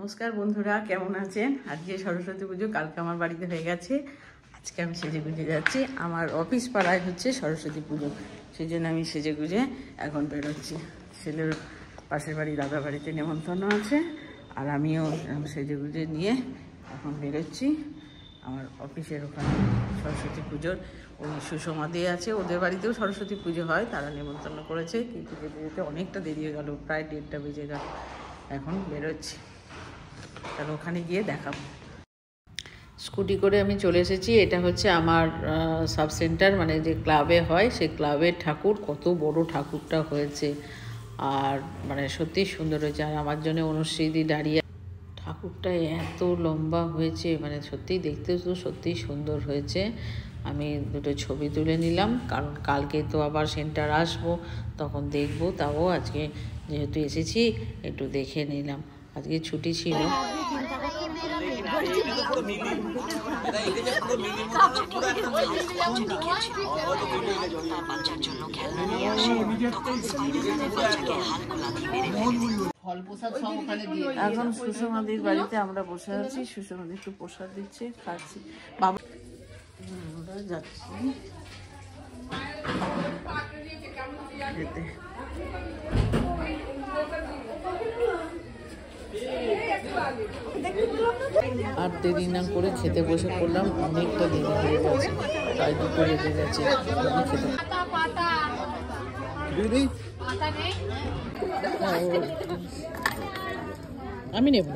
নমস্কার বন্ধুরা, কেমন আছেন? আজকে সরস্বতী পুজো, কালকে আমার বাড়িতে হয়ে গেছে। আজকে আমি সেজে গুজে যাচ্ছি। আমার অফিস পাড়ায় হচ্ছে সরস্বতী পুজো, সেই জন্য আমি সেজে গুজে এখন বেরোচ্ছি। ছেলের পাশের বাড়ি দাদা বাড়িতে নেমন্তন্ন আছে, আর আমিও সেজে গুজে নিয়ে এখন বেরোচ্ছি আমার অফিসের ওখানে। সরস্বতী পুজোর ওই সুষমাদি আছে, ওদের বাড়িতেও সরস্বতী পুজো হয়, তারা নেমন্তন্ন করেছে, কিন্তু যেতে যেতে অনেকটা দেরি হয়ে গেল, প্রায় 1:30 বেজে গেল। এখন বেরোচ্ছি, তাহলে ওখানে গিয়ে দেখাবো। স্কুটি করে আমি চলে এসেছি। এটা হচ্ছে আমার সাব সেন্টার, মানে যে ক্লাবে হয় সেই ক্লাবের ঠাকুর। কত বড় ঠাকুরটা হয়েছে, আর মানে সত্যি সুন্দর হয়েছে। আর আমার জন্য অনুশ্রীদি দাঁড়িয়ে, ঠাকুরটা এত লম্বা হয়েছে, মানে সত্যিই দেখতেও তো সত্যিই সুন্দর হয়েছে। আমি দুটো ছবি তুলে নিলাম, কারণ কালকে তো আবার সেন্টার আসবো, তখন দেখবো। তাও আজকে যেহেতু এসেছি একটু দেখে নিলাম, আজকে ছুটি ছিল। এখন সুষমাদির বাড়িতে আমরা বসে আছি, সুষমাদি একটু প্রসাদ দিচ্ছে, খাচ্ছি। বাবা আমরা যাচ্ছি আর দেরি না করে খেতে বসে পড়লাম। অনেকটা দেরি হয়ে গেছে, প্রায় 2 বেজে গেছে। আমি নেব,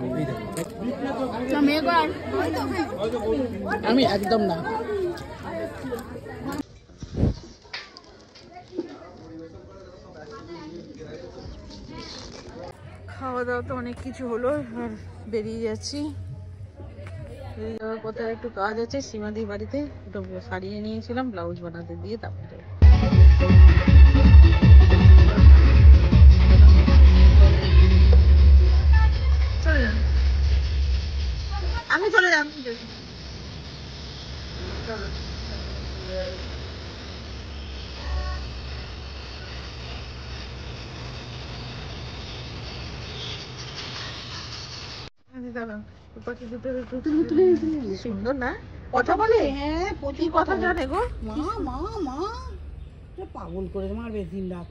আমি একদম না। খাওয়া দাওয়া তো অনেক কিছু হলো, আর বেরিয়ে যাচ্ছি। বেরিয়ে যাওয়ার পথে একটু কাজ আছে সীমাদির বাড়িতে, একটু সারিয়ে নিয়েছিলাম, ব্লাউজ বানাতে দিয়ে তারপরে আমি চলে যাব। সুন্দর না? কথা বলে? হ্যাঁ, প্রচুর কথা জানে গো। মা মা মা পাগল করে মারবে দিন রাত।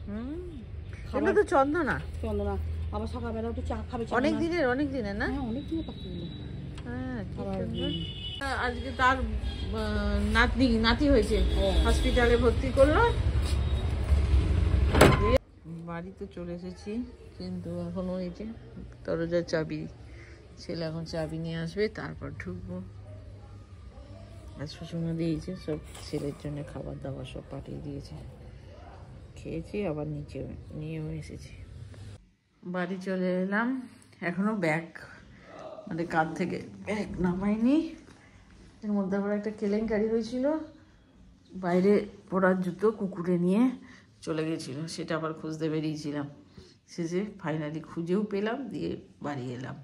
এটা তো চন্দনা। চন্দনা আবার সকালবেলা একটু চা খাবে। অনেক দিনের না? হ্যাঁ, অনেক দিনের পাখি। হ্যাঁ, আজকে তার নাতি হয়েছে, হসপিটালে ভর্তি করলো। বাড়িতে চলে এসেছি, কিন্তু এখন ওই যে দরজার চাবি, ছেলে এখন চাবি নিয়ে আসবে, তারপর ঢুকবো। আর সুষমা দিয়েছে সব, ছেলের জন্য খাবার দাবার সব পাঠিয়ে দিয়েছে, খেয়েছি, আবার নিচে নিয়েও এসেছি। বাড়ি চলে এলাম, এখনো ব্যাগ মানে কাঁধ থেকে ব্যাগ নামাইনি। এর মধ্যে আবার একটা কেলেঙ্কারি হয়েছিল, বাইরে পড়ার জুতো কুকুরে নিয়ে চলে গেছিলো, সেটা আবার খুঁজতে বেরিয়েছিলাম। শেষে ফাইনালি খুঁজেও পেলাম, দিয়ে বাড়ি এলাম।